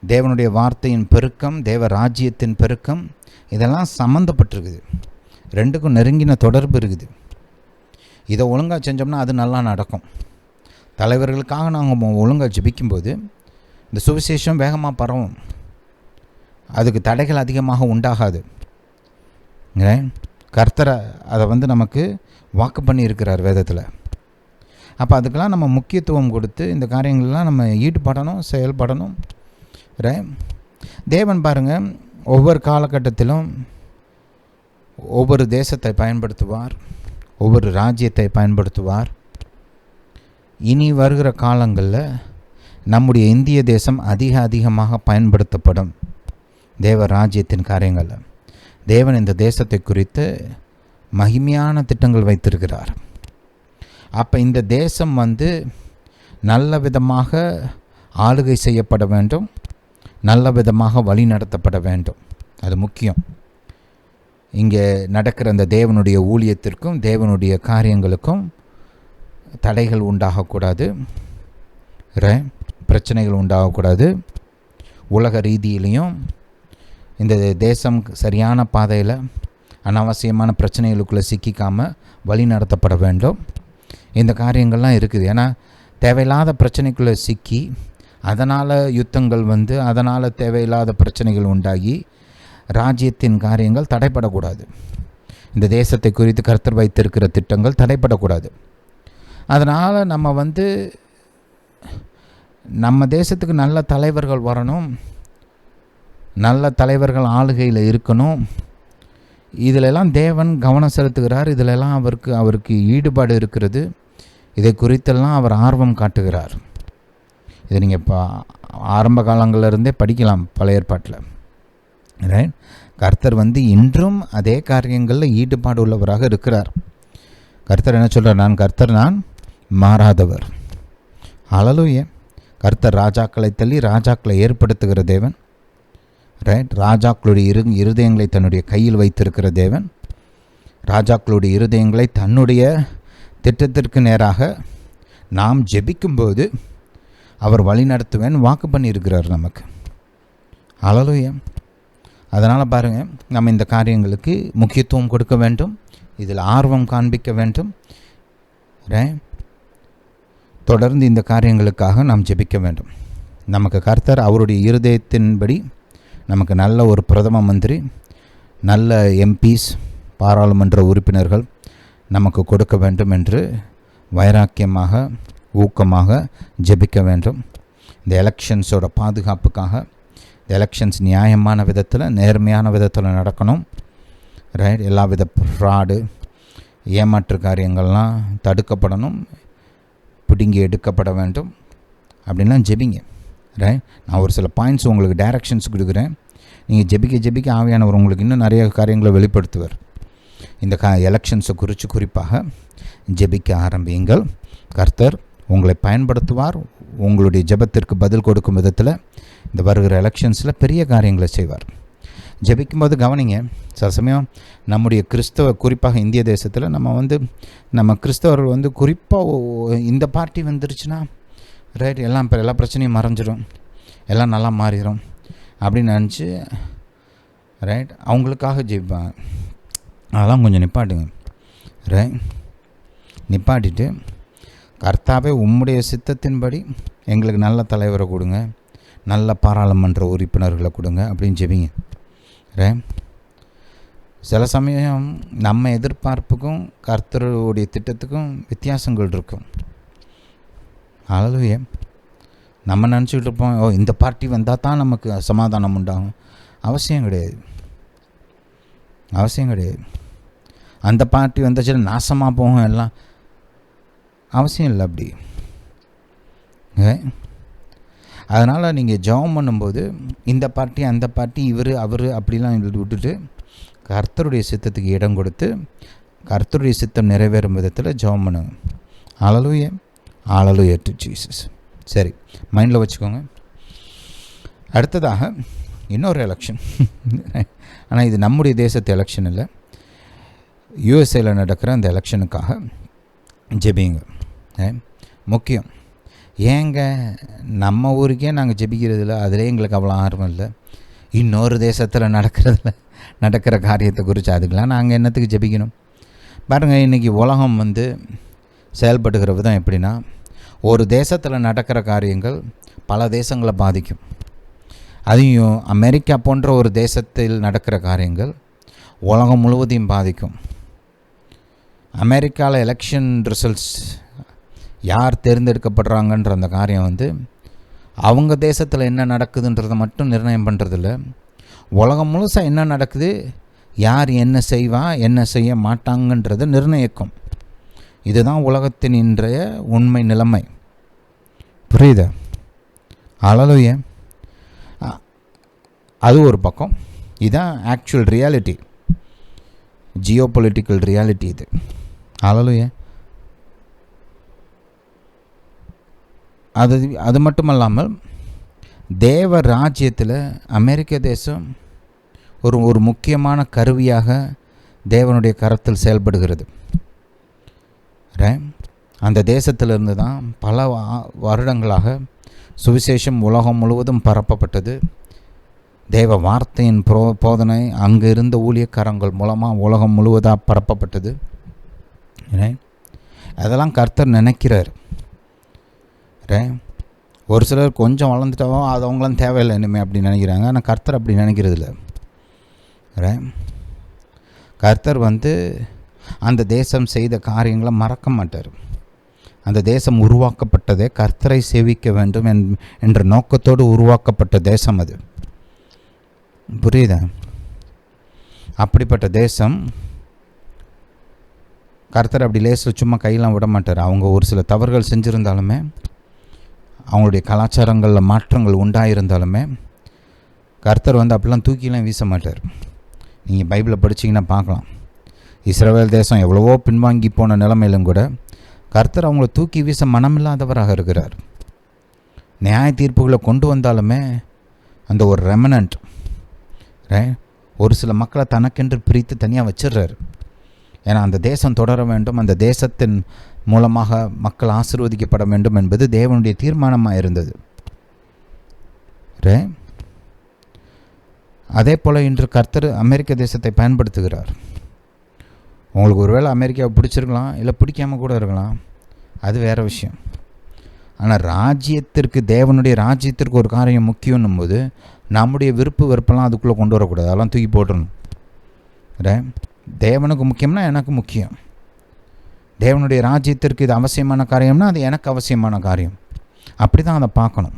தேவனுடைய வார்த்தையின் பெருக்கம், தேவ ராஜ்யத்தின் பெருக்கம், இதெல்லாம் சம்மந்தப்பட்டிருக்குது. ரெண்டுக்கும் நெருங்கின தொடர்பு இருக்குது. இதை ஒழுங்காக செஞ்சோம்னா அது நல்லா நடக்கும். தலைவர்களுக்காக நாங்கள் ஒழுங்காக ஜெபிக்கும்போது இந்த சுவிசேஷம் வேகமாக பரவும், அதுக்கு தடைகள் அதிகமாக உண்டாகாது. கர்த்தரை அதை நமக்கு வாக்கு பண்ணி இருக்கிறார் வேதத்தில். அப்போ அதுக்கெல்லாம் நம்ம முக்கியத்துவம் கொடுத்து இந்த காரியங்கள்லாம் நம்ம ஈடுபடணும், செயல்படணும். தேவன் பாருங்கள், ஒவ்வொரு காலகட்டத்திலும் ஒவ்வொரு தேசத்தை பயன்படுத்துவார், ஒவ்வொரு ராஜ்யத்தை பயன்படுத்துவார். இனி வருகிற காலங்களில் நம்முடைய இந்திய தேசம் அதிகமாக பயன்படுத்தப்படும் தேவ ராஜ்யத்தின் காரியங்களில். தேவன் இந்த தேசத்தை குறித்து மகிமையான திட்டங்கள் வைத்திருக்கிறார். அப்போ இந்த தேசம் நல்ல விதமாக ஆளுகை செய்யப்பட வேண்டும், நல்ல விதமாக வழி நடத்தப்பட வேண்டும். அது முக்கியம். இங்கே நடக்கிற அந்த தேவனுடைய ஊழியத்திற்கும் தேவனுடைய காரியங்களுக்கும் தடைகள் உண்டாகக்கூடாது, பிரச்சனைகள் உண்டாகக்கூடாது. உலக ரீதியிலையும் இந்த தேசம் சரியான பாதையில் அனாவசியமான பிரச்சனைகளுக்குள்ளே சிக்கிக்காமல் வழி நடத்தப்பட வேண்டும். இந்த காரியங்கள்லாம் இருக்குது. ஏன்னா தேவையில்லாத பிரச்சனைக்குள்ளே சிக்கி அதனால் யுத்தங்கள் அதனால் தேவையில்லாத பிரச்சனைகள் உண்டாகி ராஜ்யத்தின் காரியங்கள் தடைப்படக்கூடாது. இந்த தேசத்தை குறித்து கர்த்தர் வைத்திருக்கிற திட்டங்கள் தடைப்படக்கூடாது. அதனால் நம்ம நம்ம தேசத்துக்கு நல்ல தலைவர்கள் வரணும், நல்ல தலைவர்கள் ஆளுகையில் இருக்கணும். இதிலெல்லாம் தேவன் கவனம் செலுத்துகிறார். இதிலெல்லாம் அவருக்கு ஈடுபாடு இருக்கிறது. இதை குறித்தெல்லாம் அவர் ஆர்வம் காட்டுகிறார். இதை நீங்கள் இப்போ ஆரம்ப காலங்களிலிருந்தே படிக்கலாம் பழைய ஏற்பாட்டில். கர்த்தர் இன்றும் அதே காரியங்களில் ஈடுபாடு உள்ளவராக இருக்கிறார். கர்த்தர் என்ன சொல்கிறார்? நான் கர்த்தர், நான் மாறாதவர். ஹல்லேலூயா. கர்த்தர் ராஜாக்களை தள்ளி ராஜாக்களை ஏற்படுத்துகிற தேவன். ராஜாக்களுடைய இருதயங்களை தன்னுடைய கையில் வைத்திருக்கிற தேவன். ராஜாக்களுடைய இருதயங்களை தன்னுடைய திட்டத்திற்கு நேராக நாம் ஜெபிக்கும்போது அவர் வழி நடத்துவேன் வாக்கு பண்ணியிருக்கிறார் நமக்கு. ஹல்லேலூயா. அதனால் பாருங்கள், நம்ம இந்த காரியங்களுக்கு முக்கியத்துவம் கொடுக்க வேண்டும், இதில் ஆர்வம் காண்பிக்க வேண்டும். தொடர்ந்து இந்த காரியங்களுக்காக நாம் ஜெபிக்க வேண்டும். நமக்கு கர்த்தர் அவருடைய இருதயத்தின்படி நமக்கு நல்ல ஒரு பிரதம மந்திரி, நல்ல எம்பிஸ், பாராளுமன்ற உறுப்பினர்கள் நமக்கு கொடுக்க வேண்டும் என்று வைராக்கியமாக ஊக்கமாக ஜெபிக்க வேண்டும். இந்த எலெக்ஷன்ஸோட பாதுகாப்புக்காக, இந்த எலெக்ஷன்ஸ் நியாயமான விதத்தில் நேர்மையான விதத்தில் நடக்கணும். எல்லா வித ஃப்ராடு ஏமாற்று காரியங்கள்லாம் தடுக்கப்படணும், பிடுங்கி எடுக்கப்பட வேண்டும் அப்படின்லாம் ஜெபிங்க. நான் ஒரு சில பாயிண்ட்ஸ் உங்களுக்கு டைரக்ஷன்ஸ் கொடுக்குறேன். நீங்கள் ஜெபிக்க ஆவியானவர் உங்களுக்கு இன்னும் நிறைய காரியங்களை வெளிப்படுத்துவார். இந்த எலெக்ஷன்ஸை குறிப்பாக ஜெபிக்க ஆரம்பியுங்கள். கர்த்தர் உங்களை பயன்படுத்துவார். உங்களுடைய ஜெபத்திற்கு பதில் கொடுக்கும் விதத்தில் இந்த வருகிற எலெக்ஷன்ஸில் பெரிய காரியங்களை செய்வார். ஜெபிக்கும்போது கவனிங்க, சில சமயம் நம்முடைய குறிப்பாக இந்திய தேசத்தில் நம்ம கிறிஸ்தவர்கள் குறிப்பாக இந்த பார்ட்டி வந்துருச்சுன்னா எல்லா பிரச்சனையும் மறைஞ்சிடும், எல்லாம் நல்லா மாறிடும் அப்படின்னு நினச்சி அவங்களுக்காக ஜெபிப்பாங்க. அதெல்லாம் கொஞ்சம் நிப்பாட்டுங்க. நிப்பாட்டிட்டு, கர்த்தாவே உம்முடைய சித்தத்தின்படி எங்களுக்கு நல்ல தலைவரை கொடுங்க, நல்ல பாராளுமன்ற உறுப்பினர்களை கொடுங்க அப்படின்னு ஜெபிங்க. சில சமயம் நம்ம எதிர்பார்ப்புக்கும் கர்த்தருடைய திட்டத்துக்கும் வித்தியாசங்கள் இருக்கும். ஹல்லேலூயா. நம்ம நினச்சிக்கிட்டு இருப்போம், இந்த பார்ட்டி வந்தால் தான் நமக்கு சமாதானம் உண்டாகும். அவசியம் கிடையாது. அந்த பார்ட்டி வந்தாச்சுன்னா நாசமாக போகும் எல்லாம். அவசியம் இல்லை அப்படி. அதனால் நீங்கள் ஜெபம் பண்ணும்போது இந்த பார்ட்டி அந்த பார்ட்டி இவர் அவர் அப்படிலாம் விட்டுட்டு கர்த்தருடைய சித்தத்துக்கு இடம் கொடுத்து கர்த்தருடைய சித்தம் நிறைவேறும் விதத்தில் ஜெபம் பண்ணுங்க. ஹல்லேலூயா. Hallelujah to Jesus. சரி, மைண்டில் வச்சுக்கோங்க. அடுத்ததாக இன்னொரு எலெக்ஷன். ஆனால் இது நம்முடைய தேசத்து எலெக்ஷன் இல்லை, யூஎஸ்ஏயில் நடக்கிற அந்த எலெக்ஷனுக்காக ஜெபிங்க. முக்கியம். ஏங்க நம்ம ஊருக்கே நாங்கள் ஜெபிக்கிறதில்ல, அதிலே எங்களுக்கு அவ்வளோ ஆர்வம் இல்லை. இன்னொரு தேசத்தில் நடக்கிற காரியத்தை குறித்து அதுக்கெலாம் நாங்கள் என்னத்துக்கு ஜெபிக்கணும்? பாருங்கள், இன்றைக்கி உலகம் செயல்படுகிற விதம் எப்படின்னா, ஒரு தேசத்தில் நடக்கிற காரியங்கள் பல தேசங்களை பாதிக்கும். அதையும் அமெரிக்கா போன்ற ஒரு தேசத்தில் நடக்கிற காரியங்கள் உலகம் முழுவதையும் பாதிக்கும். அமெரிக்காவில் எலெக்ஷன் ரிசல்ட்ஸ் யார் தேர்ந்தெடுக்கப்படுறாங்கன்ற அந்த காரியம் அவங்க தேசத்தில் என்ன நடக்குதுன்றதை மட்டும் நிர்ணயம் பண்ணுறதில்ல, உலகம் முழுசாக என்ன நடக்குது, யார் என்ன செய்வா என்ன செய்ய மாட்டாங்கன்றதை நிர்ணயிக்கும். இதுதான் உலகத்தின் இன்றைய உண்மை நிலைமை. புரியுதா? ஹல்லேலூயா. அது ஒரு பக்கம். இதுதான் actual reality, Jio political reality இது. ஹல்லேலூயா. அது மட்டுமல்லாமல் தேவ ராஜ்யத்தில் அமெரிக்க தேசம் ஒரு முக்கியமான கருவியாக தேவனுடைய கரத்தில் செயல்படுகிறது. அந்த தேசத்திலிருந்து தான் பல வருடங்களாக சுவிசேஷம் உலகம் முழுவதும் பரப்பப்பட்டது. தேவ வார்த்தையின் போதனை அங்கே இருந்த ஊழியக்காரங்கள் மூலமாக உலகம் முழுவதாக பரப்பப்பட்டது. அதெல்லாம் கர்த்தர் நினைக்கிறார். ஒரு சிலர் கொஞ்சம் வளர்ந்துட்டாவோ அது அவங்களாம் தேவையில்லை இனிமேல் அப்படி நினைக்கிறாங்க. ஆனால் கர்த்தர் அப்படி நினைக்கிறதில்ல. கர்த்தர் அந்த தேசம் செய்த காரியங்களை மறக்க மாட்டார். அந்த தேசம் உருவாக்கப்பட்டதே கர்த்தரை சேவிக்க வேண்டும் என்ற நோக்கத்தோடு உருவாக்கப்பட்ட தேசம் அது. புரியுதா? அப்படிப்பட்ட தேசம் கர்த்தர் அப்படி லேசில் சும்மா கையெல்லாம் விட மாட்டார். அவங்க ஒரு சில தவறுகள் செஞ்சுருந்தாலுமே, அவங்களுடைய கலாச்சாரங்களில் மாற்றங்கள் உண்டாயிருந்தாலுமே கர்த்தர் அப்படிலாம் தூக்கிலாம் வீச மாட்டார். நீங்கள் பைபிளை படிச்சிங்கன்னா பார்க்கலாம். இஸ்ரவேல் தேசம் எவ்வளவோ பின்வாங்கி போன நிலைமையிலும் கூட கர்த்தர் அவங்கள தூக்கி வீச மனமில்லாதவராக இருக்கிறார். நியாய தீர்ப்புகளை கொண்டு வந்தாலுமே அந்த ஒரு ரெமனண்ட் ஒரு சில மக்களை தனக்கென்று பிரித்து தனியாக வச்சிடுறார். ஏன்னா அந்த தேசம் தொடர வேண்டும், அந்த தேசத்தின் மூலமாக மக்கள் ஆசீர்வதிக்கப்பட வேண்டும் என்பது தேவனுடைய தீர்மானமாக இருந்தது. அதே போல் இன்று கர்த்தர் அமெரிக்க தேசத்தை பயன்படுத்துகிறார். உங்களுக்கு ஒருவேளை அமெரிக்காவை பிடிச்சிருக்கலாம், இல்லை பிடிக்காமல் கூட இருக்கலாம், அது வேறு விஷயம். ஆனால் ராஜ்யத்திற்கு, தேவனுடைய ராஜ்யத்திற்கு ஒரு காரியம் முக்கியம்னும் போது நம்முடைய வெறுப்பெல்லாம் அதுக்குள்ளே கொண்டு வரக்கூடாது. அதெல்லாம் தூக்கி போட்டுடணும். தேவனுக்கு முக்கியம்னா எனக்கு முக்கியம், தேவனுடைய ராஜ்யத்திற்கு இது அவசியமான காரியம்னா அது எனக்கு அவசியமான காரியம். அப்படி தான் அதை பார்க்கணும்.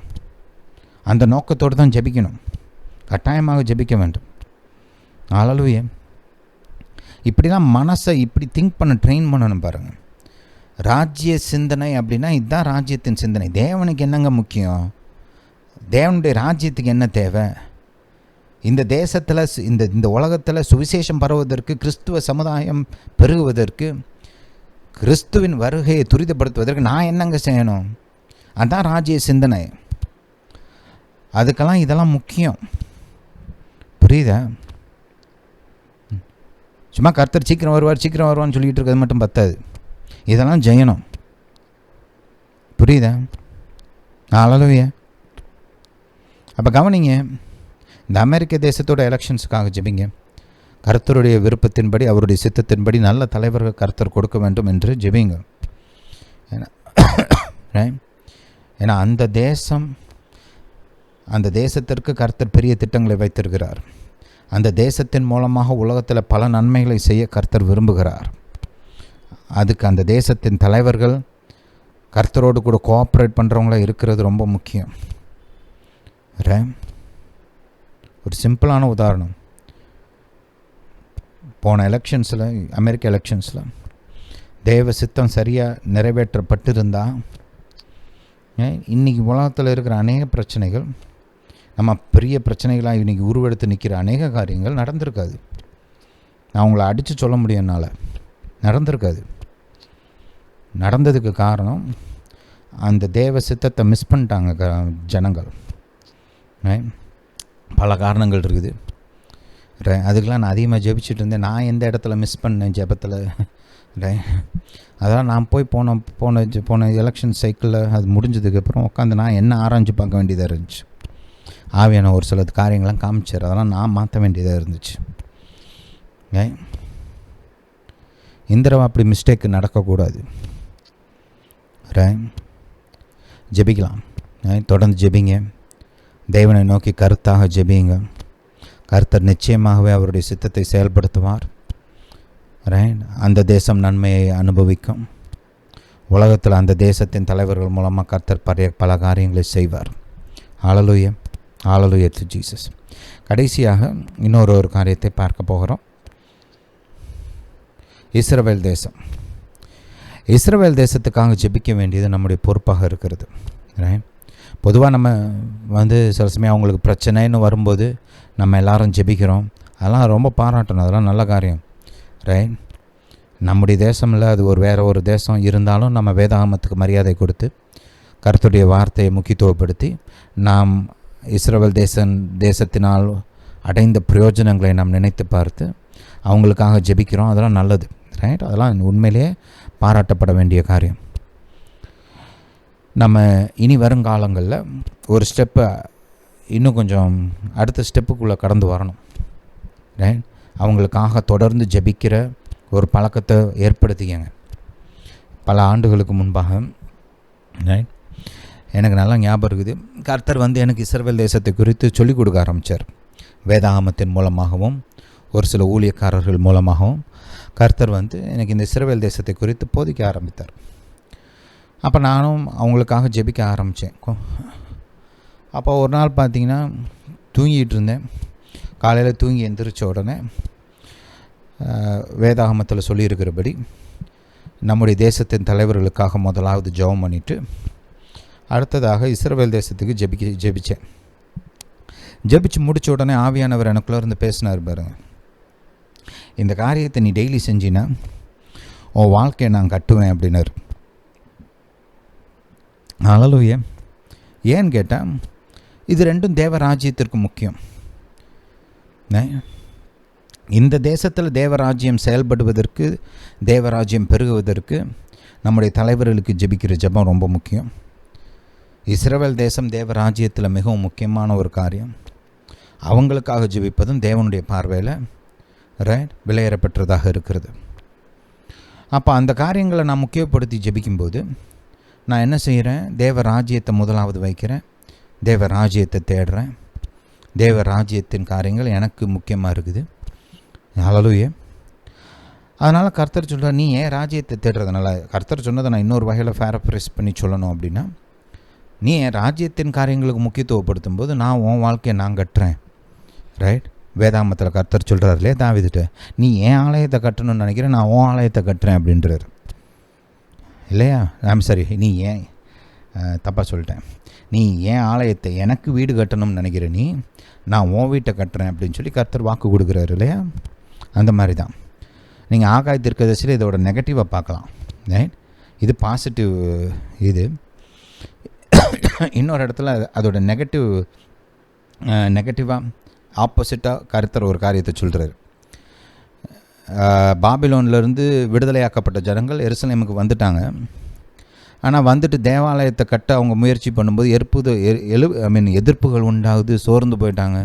அந்த நோக்கத்தோடு தான் ஜெபிக்கணும், கட்டாயமாக ஜெபிக்க வேண்டும். ஹல்லேலூயா. இப்படி தான் மனசை இப்படி திங்க் பண்ண ட்ரெயின் பண்ணணும். பாருங்கள், ராஜ்ய சிந்தனை அப்படின்னா இதுதான் ராஜ்யத்தின் சிந்தனை. தேவனுக்கு என்னங்க முக்கியம்? தேவனுடைய ராஜ்யத்துக்கு என்ன தேவை? இந்த தேசத்தில், இந்த உலகத்தில் சுவிசேஷம் பரவுவதற்கு, கிறிஸ்துவ சமுதாயம் பெருகுவதற்கு, கிறிஸ்துவின் வருகையை துரிதப்படுத்துவதற்கு நான் என்னங்க செய்யணும்? அதுதான் ராஜ்ய சிந்தனை. அதுக்கெல்லாம் இதெல்லாம் முக்கியம். புரியுதா? சும்மா கர்த்தர் சீக்கிரம் வருவான்னு சொல்லிகிட்டு இருக்கிறது மட்டும் பத்தாது, இதெல்லாம் செய்யணும். புரியுதா? ஹல்லேலூயா. அப்போ கவனிங்க, இந்த அமெரிக்க தேசத்தோட எலெக்ஷன்ஸுக்காக ஜெபிங்க. கர்த்தருடைய விருப்பத்தின்படி, அவருடைய சித்தத்தின்படி நல்ல தலைவர்கள் கர்த்தர் கொடுக்க வேண்டும் என்று ஜெபிங்க. ஏன்னா அந்த தேசத்திற்கு கர்த்தர் பெரிய திட்டங்களை வைத்திருக்கிறார். அந்த தேசத்தின் மூலமாக உலகத்தில் பல நன்மைகளை செய்ய கர்த்தர் விரும்புகிறார். அதுக்கு அந்த தேசத்தின் தலைவர்கள் கர்த்தரோடு கூட கோஆப்ரேட் பண்ணுறவங்கள இருக்கிறது ரொம்ப முக்கியம். ஒரு சிம்பிளான உதாரணம், போன எலெக்ஷன்ஸில், அமெரிக்க எலெக்ஷன்ஸில் தேவ சித்தம் சரியாக நிறைவேற்றப்பட்டிருந்தால் இன்றைக்கி உலகத்தில் இருக்கிற அநேக பிரச்சனைகள், நம்ம பெரிய பிரச்சனைகளாக இன்றைக்கி உருவெடுத்து நிற்கிற அநேக காரியங்கள் நடந்திருக்காது. நான் உங்களை அடித்து சொல்ல முடியும், என்னால் நடந்திருக்காது. நடந்ததுக்கு காரணம் அந்த தேவ சித்தத்தை மிஸ் பண்ணிட்டாங்க ஜனங்கள். பல காரணங்கள் இருக்குது. அதுக்கெலாம் நான் அதிகமாக ஜெபிச்சுட்டு இருந்தேன். நான் எந்த இடத்துல மிஸ் பண்ணேன் ஜெபத்தில்? அதெல்லாம் நான் போய் போன எலெக்ஷன் சைக்கிளில் அது முடிஞ்சதுக்கப்புறம் உட்காந்து நான் என்ன ஆராய்ச்சி பார்க்க வேண்டியதாக இருந்துச்சு. ஆவியான ஒரு சில காரியங்கள்லாம் காமிச்சார், அதெல்லாம் நான் மாற்ற வேண்டியதாக இருந்துச்சு. இந்த தடவை அப்படி மிஸ்டேக்கு நடக்கக்கூடாது. ஜெபிக்கலாம், தொடர்ந்து ஜெபிங்க, தேவனை நோக்கி கருத்தாக ஜெபிங்க. கர்த்தர் நிச்சயமாகவே அவருடைய சித்தத்தை செயல்படுத்துவார். அந்த தேசம் நன்மையை அனுபவிக்கும். உலகத்தில் அந்த தேசத்தின் தலைவர்கள் மூலமாக கர்த்தர் பல காரியங்களை செய்வார். Hallelujah, hallelujah to Jesus. கடைசியாக இன்னொரு காரியத்தை பார்க்க போகிறோம். இஸ்ரவேல் தேசம். இஸ்ரவேல் தேசத்துக்காக ஜெபிக்க வேண்டியது நம்முடைய பொறுப்பாக இருக்கிறது. பொதுவாக நம்ம சில சமயம் அவங்களுக்கு பிரச்சனைன்னு வரும்போது நம்ம எல்லாரும் ஜெபிக்கிறோம். அதெல்லாம் ரொம்ப பாராட்டணும், அதெல்லாம் நல்ல காரியம். நம்முடைய தேசமில் அது வேறு ஒரு தேசம் இருந்தாலும் நம்ம வேதாகமத்துக்கு மரியாதை கொடுத்து கர்த்தருடைய வார்த்தையை முக்கியத்துவப்படுத்தி நாம் இஸ்ரவேல் தேசத்தினால் அடைந்த பிரயோஜனங்களை நாம் நினைத்து பார்த்து அவங்களுக்காக ஜெபிக்கிறோம். அதெல்லாம் நல்லது. அதெல்லாம் உண்மையிலேயே பாராட்டப்பட வேண்டிய காரியம். நம்ம இனி வருங்காலங்களில் ஒரு ஸ்டெப்பை இன்னும் கொஞ்சம் அடுத்த ஸ்டெப்புக்குள்ளே கடந்து வரணும். அவங்களுக்காக தொடர்ந்து ஜெபிக்கிற ஒரு பழக்கத்தை ஏற்படுத்திக்கங்க. பல ஆண்டுகளுக்கு முன்பாக எனக்கு நல்லா ஞாபகம் இருக்குது, கர்த்தர் எனக்கு இஸ்ரவேல் தேசத்தை குறித்து சொல்லிக் கொடுக்க ஆரம்பித்தார். வேதாகமத்தின் மூலமாகவும் ஒரு சில ஊழியக்காரர்கள் மூலமாகவும் கர்த்தர் எனக்கு இந்த இஸ்ரவேல் தேசத்தை குறித்து போதிக்க ஆரம்பித்தார். அப்போ நானும் அவங்களுக்காக ஜெபிக்க ஆரம்பித்தேன். அப்போ ஒரு நாள் பார்த்திங்கன்னா தூங்கிட்டு இருந்தேன். காலையில் தூங்கி எந்திரிச்ச உடனே வேதாகமத்தில் சொல்லியிருக்கிறபடி நம்முடைய தேசத்தின் தலைவர்களுக்காக முதலாவது ஜெபம் பண்ணிவிட்டு அடுத்ததாக இஸ்ரவேல் தேசத்துக்கு ஜெபித்தேன். ஜெபிச்சு முடித்த உடனே ஆவியானவர் எனக்குள்ளே இருந்து பேசினார் பாருங்க, இந்த காரியத்தை நீ டெய்லி செஞ்சினா உன் வாழ்க்கையை நான் கட்டுவேன் அப்படின்னாரு. ஹல்லேலூயா. ஏன்னு கேட்டால் இது ரெண்டும் தேவராஜ்யத்திற்கு முக்கியம். இந்த தேசத்தில் தேவராஜ்யம் செயல்படுவதற்கு, தேவராஜ்யம் பெருகுவதற்கு நம்முடைய தலைவர்களுக்கு ஜெபிக்கிற ஜெபம் ரொம்ப முக்கியம். இஸ்ரவேல் தேசம் தேவராஜ்யத்தில் மிகவும் முக்கியமான ஒரு காரியம். அவங்களுக்காக ஜெபிப்பதும் தேவனுடைய பார்வையில் விலையேறப்பட்டதாக இருக்கிறது. அப்போ அந்த காரியங்களை நான் முக்கியப்படுத்தி ஜெபிக்கும்போது நான் என்ன செய்கிறேன், தேவராஜ்யத்தை முதலாவது வைக்கிறேன், தேவராஜ்யத்தை தேடுறேன். தேவராஜ்யத்தின் காரியங்கள் எனக்கு முக்கியமாக இருக்குது. ஹல்லேலூயா. அதனால் கர்த்தர் சொல்கிறார், நீ ஏன் ராஜ்யத்தை தேடுறதுனால, கர்த்தர் சொன்னதை நான் இன்னொரு வகையில் பேரப்ரைஸ் பண்ணி சொல்லணும் அப்படின்னா, நீ என் ராஜ்யத்தின் காரியங்களுக்கு முக்கியத்துவப்படுத்தும் போது நான் உன் வாழ்க்கையை நான் கட்டுறேன். வேதாகமத்தில் கர்த்தர் சொல்கிறார் இல்லையா தாவீதுட்ட, நீ ஏன் ஆலயத்தை கட்டணும்னு நினைக்கிறேன், நான் உன் ஆலயத்தை கட்டுறேன் அப்படின்றார் இல்லையா? சரி, நீ ஏன் தப்பாக சொல்லிட்டேன், நீ ஏன் ஆலயத்தை எனக்கு வீடு கட்டணும்னு நினைக்கிற, நீ நான் உன் வீட்டை கட்டுறேன் அப்படின்னு சொல்லி கர்த்தர் வாக்கு கொடுக்குறாரு இல்லையா? அந்த மாதிரி தான் நீங்கள் ஆகாய தீர்க்கதரிசியில் இதோட நெகட்டிவாக பார்க்கலாம். இது பாசிட்டிவ். இது இன்னொரு இடத்துல அதோட நெகட்டிவாக ஆப்போசிட்டாக கர்த்தர் ஒரு காரியத்தை சொல்கிறார். பாபிலோன்லேருந்து விடுதலையாக்கப்பட்ட ஜனங்கள் எருசலேமுக்கு வந்துட்டாங்க. ஆனால் வந்துட்டு தேவாலயத்தை கட்ட அவங்க முயற்சி பண்ணும்போது எதிர்ப்புகள் உண்டாகுது, சோர்ந்து போயிட்டாங்க.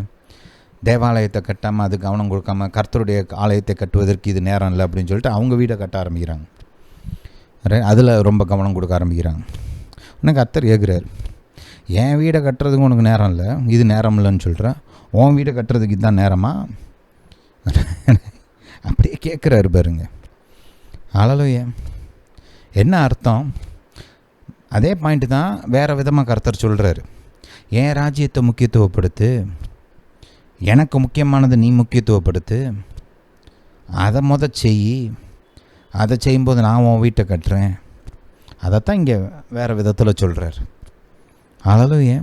தேவாலயத்தை கட்டாமல் அது கவனம் கொடுக்காம கர்த்தருடைய ஆலயத்தை கட்டுவதற்கு இது நேரம் இல்லை அப்படின்னு சொல்லிட்டு அவங்க வீடை கட்ட ஆரம்பிக்கிறாங்க. அதில் ரொம்ப கவனம் கொடுக்க ஆரம்பிக்கிறாங்க. உனக்கு கர்த்தர் கேட்குறாரு, என் வீடை கட்டுறதுக்கு உனக்கு நேரம் இல்லை, இது நேரம் இல்லைன்னு சொல்கிறேன், உன் வீடை கட்டுறதுக்கு இதுதான் நேரமா? அப்படியே கேட்குறாரு பாருங்க. ஹல்லேலூயா. என்ன அர்த்தம்? அதே பாயிண்ட்டு தான் வேறு விதமாக கர்த்தர் சொல்கிறாரு. என் ராஜ்யத்தை முக்கியத்துவப்படுத்து, எனக்கு முக்கியமானது நீ முக்கியத்துவப்படுத்து, அதை செய், அதை செய்யும்போது நான் உன் வீட்டை கட்டுறேன். அதைத்தான் இங்கே வேறு விதத்தில் சொல்கிறார். ஹல்லேலூயா.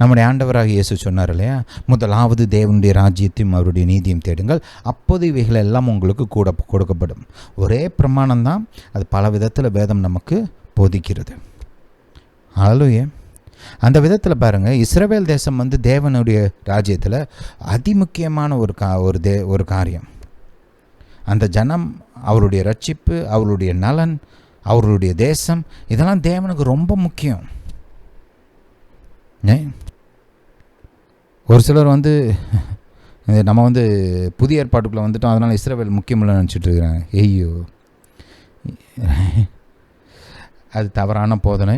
நம்முடைய ஆண்டவராக இயேசு சொன்னார் இல்லையா, முதலாவது தேவனுடைய ராஜ்யத்தையும் அவருடைய நீதியும் தேடுங்கள், அப்போது இவைகள் எல்லாம் உங்களுக்கு கூட கொடுக்கப்படும். ஒரே பிரமாணம் தான், அது பல விதத்தில் வேதம் நமக்கு போதிக்கிறது. ஹல்லேலூயா. அந்த விதத்தில் பாருங்கள், இஸ்ரவேல் தேசம் தேவனுடைய ராஜ்யத்தில் அதிமுக்கியமான ஒரு காரியம். அந்த ஜனம், அவருடைய ரட்சிப்பு, அவருடைய நலன், அவருடைய தேசம், இதெல்லாம் தேவனுக்கு ரொம்ப முக்கியம். ஒரு சிலர் நம்ம புதிய ஏற்பாட்டுக்குள்ளே வந்துட்டோம், அதனால் இஸ்ரவேல் முக்கியமில்லை நினச்சிட்டு இருக்கிறாங்க. ஐயோ, அது தவறான போதனை.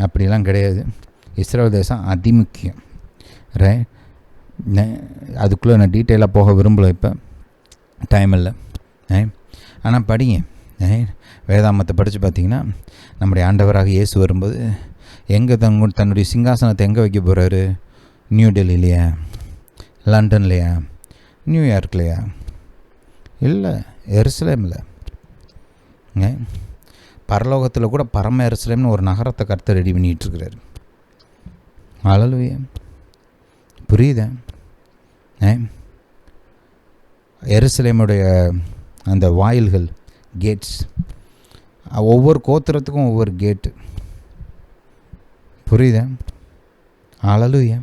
அப்படிலாம் கிடையாது. இஸ்ரவேல் தேசம் அதிமுக்கியம். அதுக்குள்ளே நான் டீட்டெயிலாக போக விரும்பலை, இப்போ டைம் இல்லை. ஆனால் படிங்க, வேதாமத்தை படித்து பார்த்தீங்கன்னா நம்முடைய ஆண்டவராக இயேசு வரும்போது எங்கே தன்னுடைய சிங்காசனத்தை எங்கே வைக்க போகிறாரு? நியூ டெல்லிலையா, லண்டன்லையா, நியூயார்க்லையா? இல்லை, எருசலேமில். பரலோகத்தில் கூட பரம எருசலேம்னு ஒரு நகரத்தை கர்த்தர் ரெடி பண்ணிகிட்ருக்கிறாரு. ஹல்லேலூயா. புரியுதா? எருசலேமுடைய அந்த வாயில்கள், கேட்ஸ், ஒவ்வொரு கோத்திரத்துக்கும் ஒவ்வொரு கேட்டு. புரியுதா? ஹல்லேலூயா.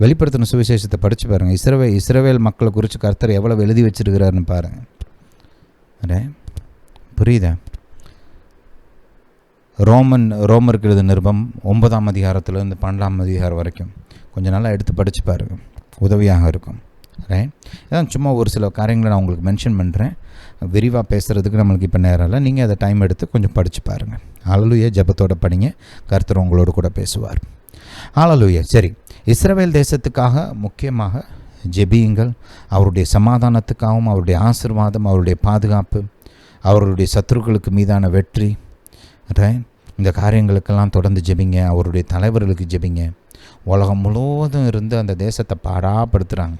வெளிப்படுத்தின சுவிசேஷத்தை படித்து பாருங்கள். இஸ்ரவேல் மக்களை குறித்து கர்த்தர் எவ்வளோ எழுதி வச்சிருக்கிறாருன்னு பாருங்கள். புரியுதா? ரோமருக்கு எழுதின நிருபம் 9ஆம் அதிகாரத்துலேருந்து 12ஆம் அதிகாரம் வரைக்கும் கொஞ்சம் நல்லா எடுத்து படித்து பாருங்கள், உதவியாக இருக்கும். இதான் சும்மா ஒரு சில காரியங்களை நான் உங்களுக்கு மென்ஷன் பண்ணுறேன். விரிவாக பேசுகிறதுக்கு நம்மளுக்கு இப்போ நேரம் இல்லை. நீங்கள் அதை டைம் எடுத்து கொஞ்சம் படித்து பாருங்கள். ஹல்லேலூயா. ஜெபத்தோடு படிங்க, கர்த்தர் உங்களோடு கூட பேசுவார். ஹல்லேலூயா. சரி, இஸ்ரவேல் தேசத்துக்காக முக்கியமாக ஜெபியுங்கள். அவருடைய சமாதானத்துக்காகவும், அவருடைய ஆசீர்வாதம், அவருடைய பாதுகாப்பு, அவருடைய சத்துருக்களுக்கு மீதான வெற்றி, இந்த காரியங்களுக்கெல்லாம் தொடர்ந்து ஜெபிங்க. அவருடைய தலைவர்களுக்கு ஜெபிங்க. உலகம் முழுவதும் இருந்து அந்த தேசத்தை பாடாப்படுத்துகிறாங்க.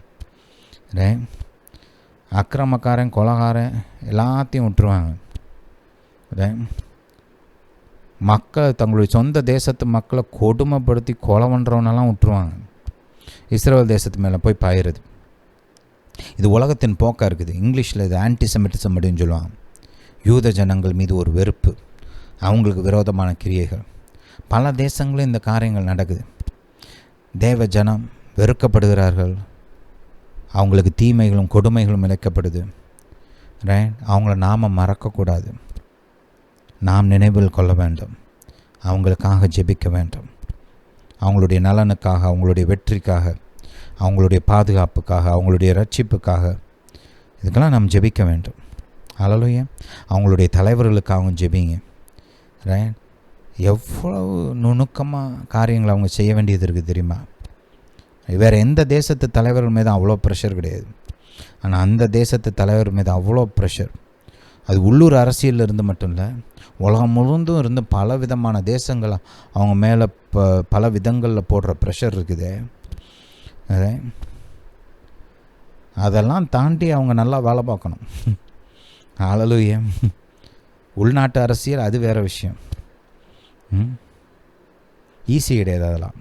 அக்கிரமக்காரன், கொலைகாரன் எல்லாத்தையும் விட்டுருவாங்க. மக்கள் தங்களுடைய சொந்த தேசத்து மக்களை கொடுமைப்படுத்தி கொலை பண்ணுறவனெல்லாம் விட்டுருவாங்க. இஸ்ரவேல் தேசத்து மேலே போய் பாயிறது. இது உலகத்தின் போக்காக இருக்குது. இங்கிலீஷில் இது ஆன்டிசெமிட்டிசம் அப்படின்னு சொல்லுவாங்க. யூத ஜனங்கள் மீது ஒரு வெறுப்பு, அவங்களுக்கு விரோதமான கிரியைகள். பல தேசங்களும் இந்த காரியங்கள் நடக்குது. தேவ ஜனம் வெறுக்கப்படுகிறார்கள், அவங்களுக்கு தீமைகளும் கொடுமைகளும் இழைக்கப்படுது. அவங்கள நாம் மறக்கக்கூடாது, நாம் நினைவில் கொள்ள வேண்டும், அவங்களுக்காக ஜெபிக்க வேண்டும். அவங்களுடைய நலனுக்காக, அவங்களுடைய வெற்றிக்காக, அவங்களுடைய பாதுகாப்புக்காக, அவங்களுடைய ரட்சிப்புக்காக, இதுக்கெல்லாம் நாம் ஜெபிக்க வேண்டும். ஹல்லேலூயா. அவங்களுடைய தலைவர்களுக்காகவும் ஜெபிங்க. எவ்வளவு நுணுக்கமாக காரியங்களை அவங்க செய்ய வேண்டியது இருக்குது தெரியுமா? வேறு எந்த தேசத்து தலைவர்கள் மீது அவ்வளோ ப்ரெஷர் கிடையாது. ஆனால் அந்த தேசத்து தலைவர் மீது அவ்வளோ ப்ரெஷர். அது உள்ளூர் அரசியலில் இருந்து மட்டும் இல்லை, உலகம் முழுந்தும் இருந்து பல விதமான தேசங்களை அவங்க மேலே பல விதங்களில் போடுற ப்ரெஷர் இருக்குது. அதெல்லாம் தாண்டி அவங்க நல்லா வேலை பார்க்கணும். ஹல்லேலூயா. உள்நாட்டு அரசியல் அது வேறு விஷயம். ஈஸி கிடையாது. அதெல்லாம்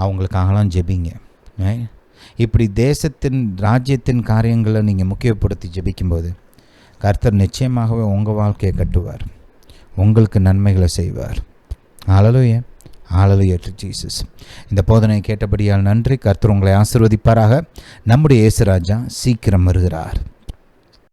அவங்களுக்காகலாம் ஜெபிங்க. இப்படி தேசத்தின் ராஜ்யத்தின் காரியங்களை நீங்கள் முக்கியப்படுத்தி ஜெபிக்கும்போது கர்த்தர் நிச்சயமாகவே உங்கள் வாழ்க்கையை கட்டுவார், உங்களுக்கு நன்மைகளை செய்வார். ஹல்லேலூயா. Hallelujah to Jesus. இந்த போதனை கேட்டபடியால் நன்றி. கர்த்தர் உங்களை ஆசீர்வதிப்பாராக. நம்முடைய இயேசு ராஜா சீக்கிரம் வருகிறார்.